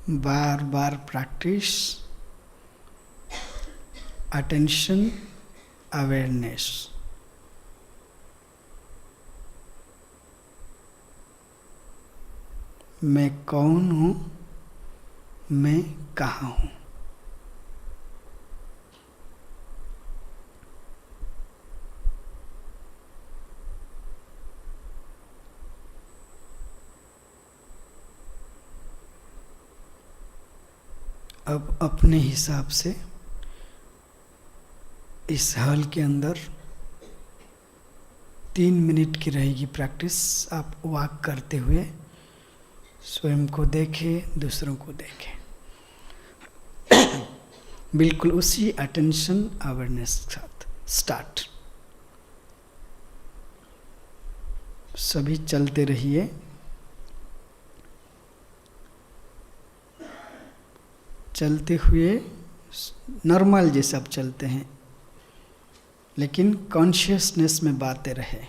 Speaker 2: बार बार प्रैक्टिस, अटेंशन, अवेयरनेस। मैं कौन हूँ, मैं कहाँ हूँ। अब अपने हिसाब से इस हॉल के अंदर 3 मिनट की रहेगी प्रैक्टिस। आप वॉक करते हुए स्वयं को देखें, दूसरों को देखें, बिल्कुल उसी अटेंशन अवेयरनेस के साथ स्टार्ट। सभी चलते रहिए। चलते हुए नॉर्मल जैसे आप चलते हैं, लेकिन कॉन्शियसनेस में बातें रहे।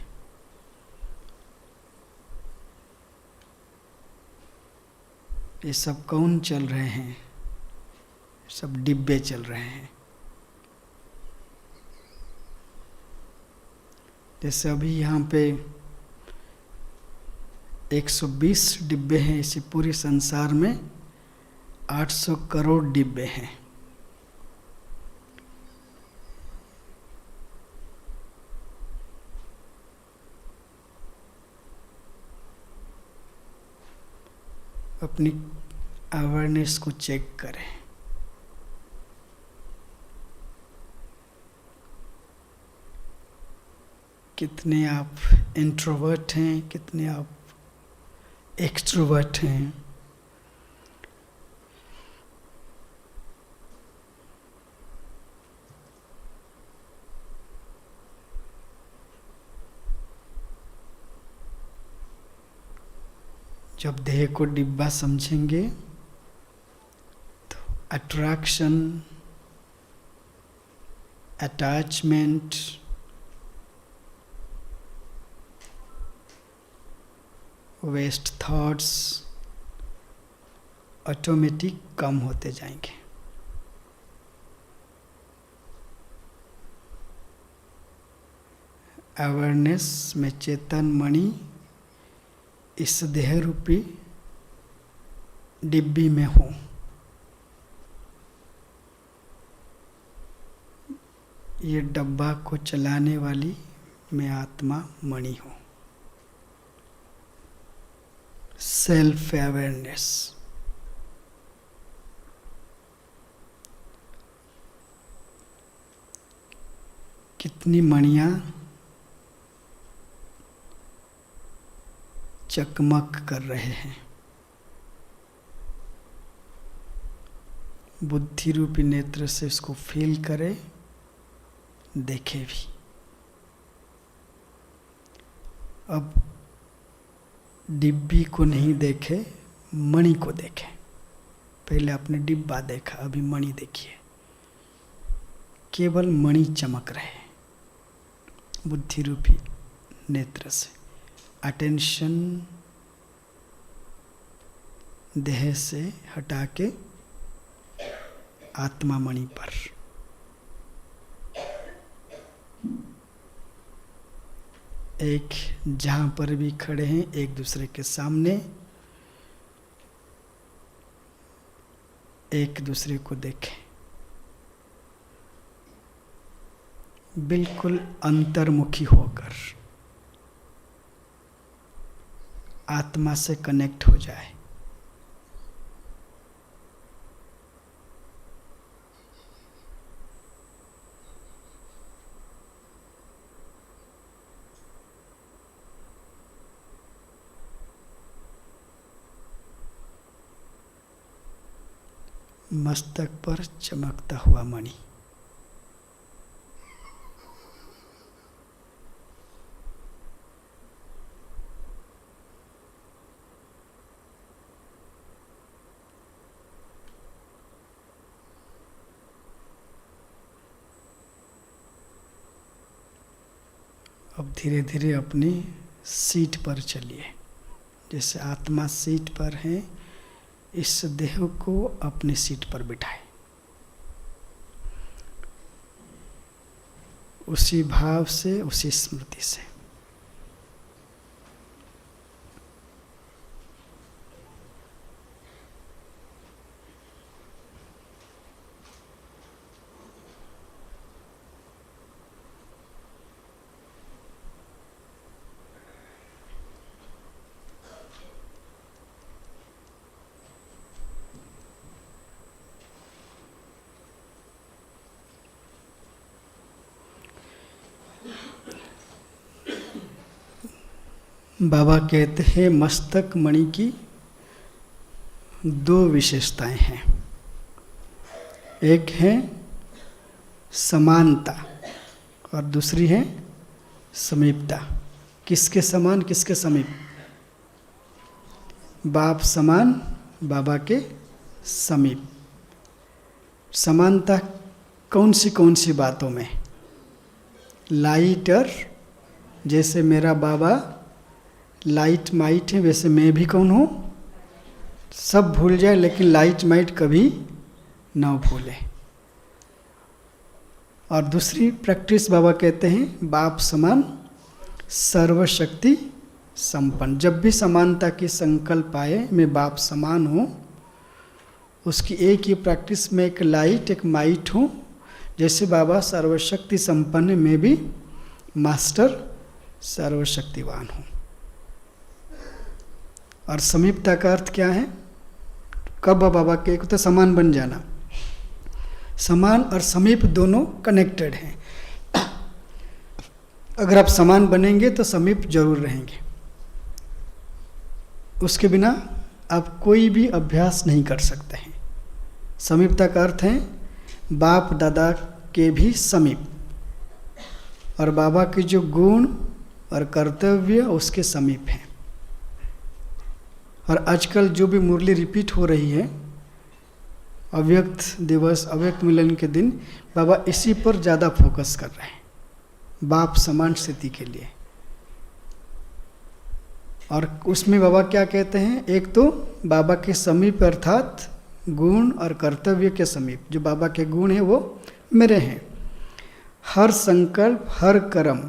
Speaker 2: ये सब कौन चल रहे हैं? सब डिब्बे चल रहे हैं। जैसे अभी यहाँ पे 120 डिब्बे हैं, इसी पूरे संसार में 800 करोड़ डिब्बे हैं। अपनी अवेयरनेस को चेक करें। कितने आप इंट्रोवर्ट हैं, कितने आप एक्सट्रोवर्ट हैं। जब देह को डिब्बा समझेंगे तो attraction, attachment, waste thoughts automatic कम होते जाएंगे। अवेयरनेस में चेतन मणि इस देह रूपी डिब्बी में हूँ। ये डब्बा को चलाने वाली मैं आत्मा मणि हूँ। Self awareness. कितनी मणियाँ चकमक कर रहे हैं। बुद्धि रूपी नेत्र से इसको फील करें, देखे भी। अब डिब्बी को नहीं देखे, मणि को देखे। पहले आपने डिब्बा देखा, अभी मणि देखिए। केवल मणि चमक रहे बुद्धि रूपी नेत्र से। अटेंशन देह से हटा के आत्मा मणि पर। एक जहां पर भी खड़े हैं, एक दूसरे के सामने, एक दूसरे को देखें। बिल्कुल अंतर्मुखी होकर आत्मा से कनेक्ट हो जाए। मस्तक पर चमकता हुआ मणि। अब धीरे धीरे अपनी सीट पर चलिए। जैसे आत्मा सीट पर है, इस देह को अपनी सीट पर बिठाए। उसी भाव से, उसी स्मृति से। बाबा कहते हैं मस्तक मणि की दो विशेषताएं हैं। एक है समानता और दूसरी है समीपता। किसके समान, किसके समीप? बाप समान, बाबा के समीप। समानता कौन सी बातों में? लाइट और, जैसे मेरा बाबा लाइट माइट है, वैसे मैं भी कौन हूँ? सब भूल जाए लेकिन लाइट माइट कभी ना भूले। और दूसरी प्रैक्टिस बाबा कहते हैं बाप समान सर्वशक्ति संपन्न। जब भी समानता की संकल्प आए, मैं बाप समान हूँ, उसकी एक ही प्रैक्टिस में एक लाइट एक माइट हूँ। जैसे बाबा सर्वशक्ति संपन्न है, मैं भी मास्टर सर्वशक्तिवान हूँ। और समीपता का अर्थ क्या है? कब बाबा के एक तो समान बन जाना। समान और समीप दोनों कनेक्टेड हैं। अगर आप समान बनेंगे तो समीप जरूर रहेंगे। उसके बिना आप कोई भी अभ्यास नहीं कर सकते हैं। समीपता का अर्थ है बाप दादा के भी समीप, और बाबा के जो गुण और कर्तव्य उसके समीप हैं। और आजकल जो भी मुरली रिपीट हो रही है, अव्यक्त दिवस, अव्यक्त मिलन के दिन, बाबा इसी पर ज़्यादा फोकस कर रहे हैं, बाप समान स्थिति के लिए। और उसमें बाबा क्या कहते हैं? एक तो बाबा के समीप अर्थात गुण और कर्तव्य के समीप। जो बाबा के गुण हैं वो मेरे हैं। हर संकल्प, हर कर्म,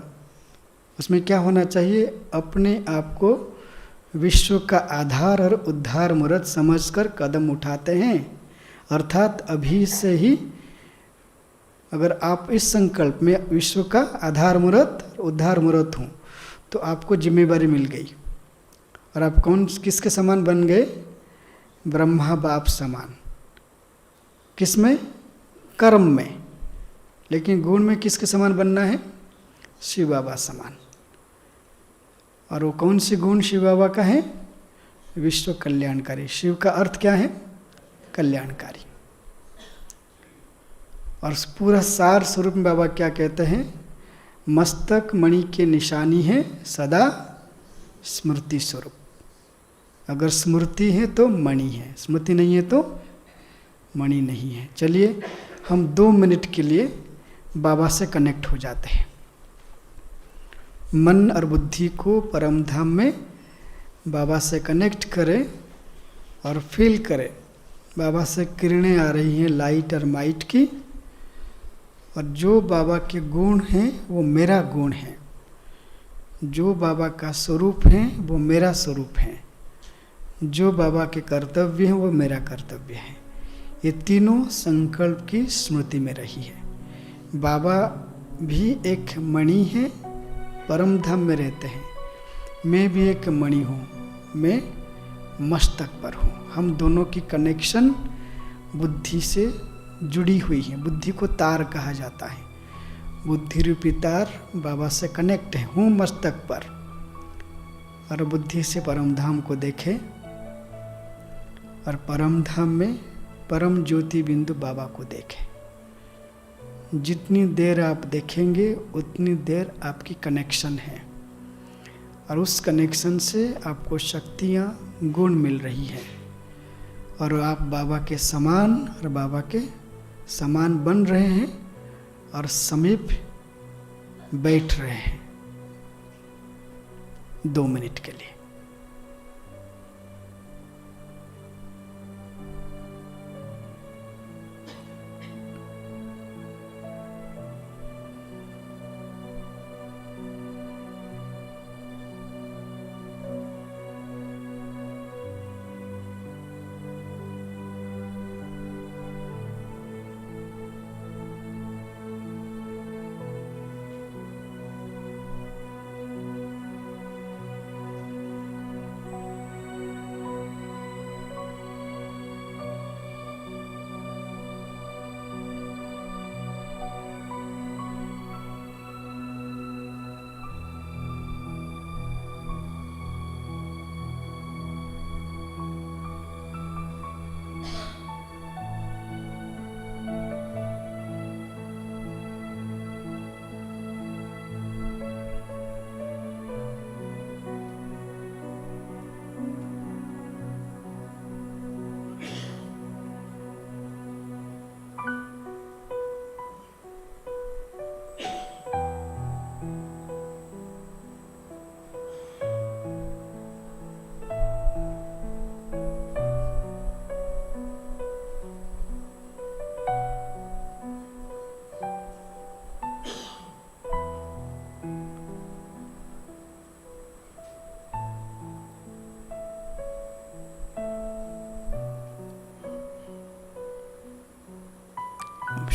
Speaker 2: उसमें क्या होना चाहिए? अपने आप को विश्व का आधार और उद्धार मूर्त समझकर कदम उठाते हैं। अर्थात अभी से ही अगर आप इस संकल्प में विश्व का आधार मूर्त, उद्धार मूर्त हूँ, तो आपको जिम्मेवारी मिल गई। और आप किसके समान बन गए? ब्रह्मा बाप समान। किसमें? कर्म में। लेकिन गुण में किसके समान बनना है? शिव बाबा समान। और वो कौन सी गुण शिव बाबा का है? विश्व कल्याणकारी। शिव का अर्थ क्या है? कल्याणकारी। और पूरा सार स्वरूप में बाबा क्या कहते हैं? मस्तक मणि के निशानी है सदा स्मृति स्वरूप। अगर स्मृति है तो मणि है, स्मृति नहीं है तो मणि नहीं है। चलिए हम 2 मिनट के लिए बाबा से कनेक्ट हो जाते हैं। मन और बुद्धि को परम धाम में बाबा से कनेक्ट करें और फील करें बाबा से किरणें आ रही हैं लाइट और माइट की। और जो बाबा के गुण हैं वो मेरा गुण है, जो बाबा का स्वरूप है वो मेरा स्वरूप है, जो बाबा के कर्तव्य हैं वो मेरा कर्तव्य है। ये तीनों संकल्प की स्मृति में रही है। बाबा भी एक मणि है, परम धाम में रहते हैं। मैं भी एक मणि हूँ, मैं मस्तक पर हूँ। हम दोनों की कनेक्शन बुद्धि से जुड़ी हुई है। बुद्धि को तार कहा जाता है। बुद्धि रूपी तार बाबा से कनेक्ट है। हूँ मस्तक पर, और बुद्धि से परम धाम को देखे, और परम धाम में परम ज्योति बिंदु बाबा को देखे। जितनी देर आप देखेंगे उतनी देर आपकी कनेक्शन है, और उस कनेक्शन से आपको शक्तियाँ, गुण मिल रही है, और आप बाबा के समान और बाबा के समान बन रहे हैं और समीप बैठ रहे हैं 2 मिनट के लिए।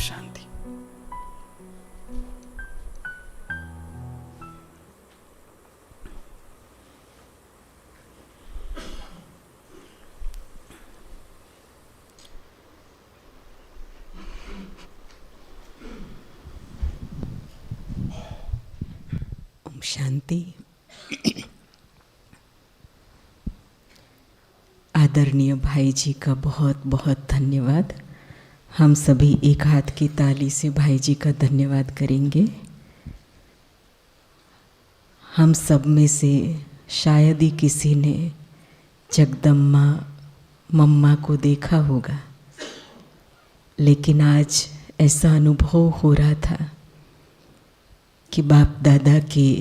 Speaker 2: शांति।
Speaker 1: ओम शांति। आदरणीय भाई जी का बहुत बहुत धन्यवाद। हम सभी एक हाथ की ताली से भाई जी का धन्यवाद करेंगे। हम सब में से शायद ही किसी ने जगदम्मा मम्मा को देखा होगा, लेकिन आज ऐसा अनुभव हो रहा था कि बाप दादा के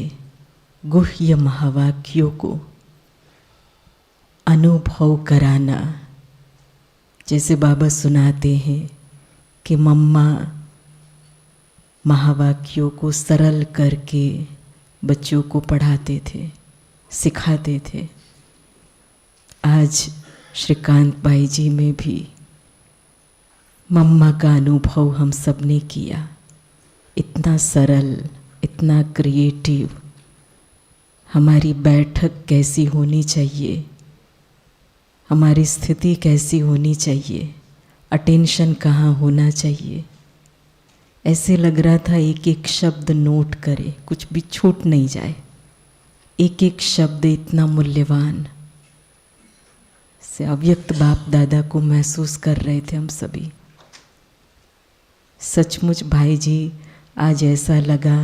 Speaker 1: गुह्य महावाक्यों को अनुभव कराना। जैसे बाबा सुनाते हैं कि मम्मा महावाक्यों को सरल करके बच्चों को पढ़ाते थे, सिखाते थे। आज श्रीकांत भाई जी में भी मम्मा का अनुभव हम सब ने किया। इतना सरल, इतना क्रिएटिव। हमारी बैठक कैसी होनी चाहिए, हमारी स्थिति कैसी होनी चाहिए, अटेंशन कहाँ होना चाहिए। ऐसे लग रहा था एक एक शब्द नोट करे, कुछ भी छूट नहीं जाए। एक एक शब्द इतना मूल्यवान से अव्यक्त बाप दादा को महसूस कर रहे थे हम सभी। सचमुच भाई जी, आज ऐसा लगा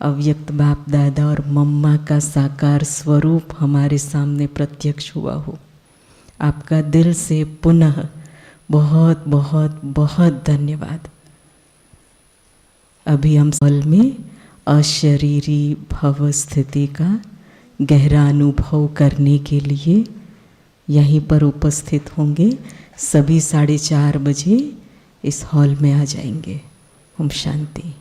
Speaker 1: अव्यक्त बाप दादा और मम्मा का साकार स्वरूप हमारे सामने प्रत्यक्ष हुआ हो। आपका दिल से पुनः बहुत बहुत बहुत धन्यवाद। अभी हम पल में अशरीरी भव स्थिति का गहरा अनुभव करने के लिए यहीं पर उपस्थित होंगे। सभी 4:30 बजे इस हॉल में आ जाएंगे। ओम शांति।